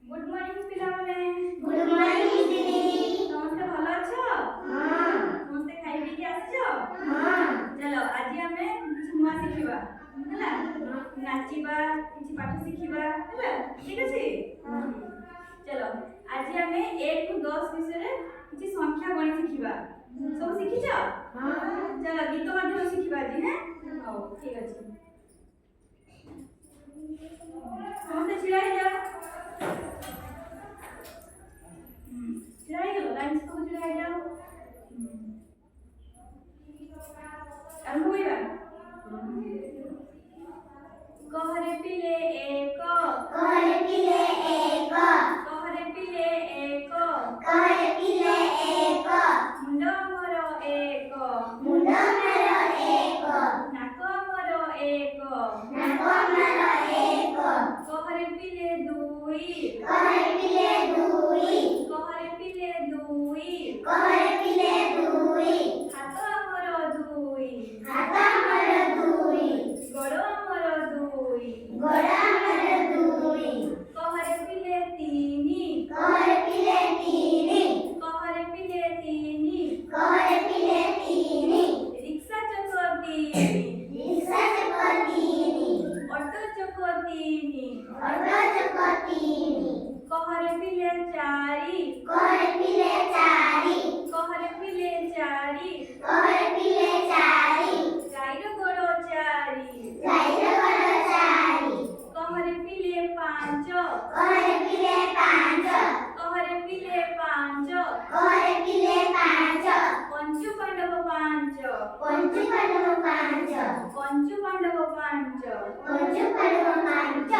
Good morning पिलाने। Good morning दीदी। नमस्ते, भलो अछो? हां। नमस्ते, खाई पी के आछो? हां। चलो आज हमें कुछ नुआ शिखिबा हला, नाचिबा, किछि पाठ शिखिबा हला, ठीक अछि? हां। चलो आज हमें 1 रु 10 विषय रे किछि संख्या गणित शिखिबा। सब शिखिछ? हां। चलो गीत माध्यम शिखिबा जी। हैं हो ठीक अछि। नमस्ते, छिड़ा हे जा। छिड़ा हे गेलो, लाइन से तो छिड़ा हे जाओ। आरंभ होइबा। कहरे पिले एक, कहरे पिले एक, कहरे पिले एक, कहरे पिले एक, मुंड मोर एक, मुंड मोर एक, नाक मोर एक, नाक मोर एक, कहरे पिले दुई, कहरे पिले दुई, कहरे पिले दुई, कहरे पिले दुई, हाथ मोर दुई, हाथ मोर दुई, गोड़ मोर दुई, गोड़ मोर दुई, कहरे पिले तीनी, कहरे पिले तीनी, कहरे पिले तीनी, कहरे पिले तीनी, रिक्शा चक तीनी, रिक्शा चक तीनी, ऑटो चक तीनी, ऑटो चक तीनी, कहरे पिले चारी, कहरे पिले चारी, कहरे पिले चारी, कहरे पिले चारी, गाईर गोड़ चारी, गाईर गोड़ चारी, कहरे पिले पांच, कहरे पिले पांच, कहरे पिले पांच, कहरे पिले पांच, पंचु पांडव पांच, पंचु पांडव पांच, पंचु पांडव पांच, पंचु पांडव पांच,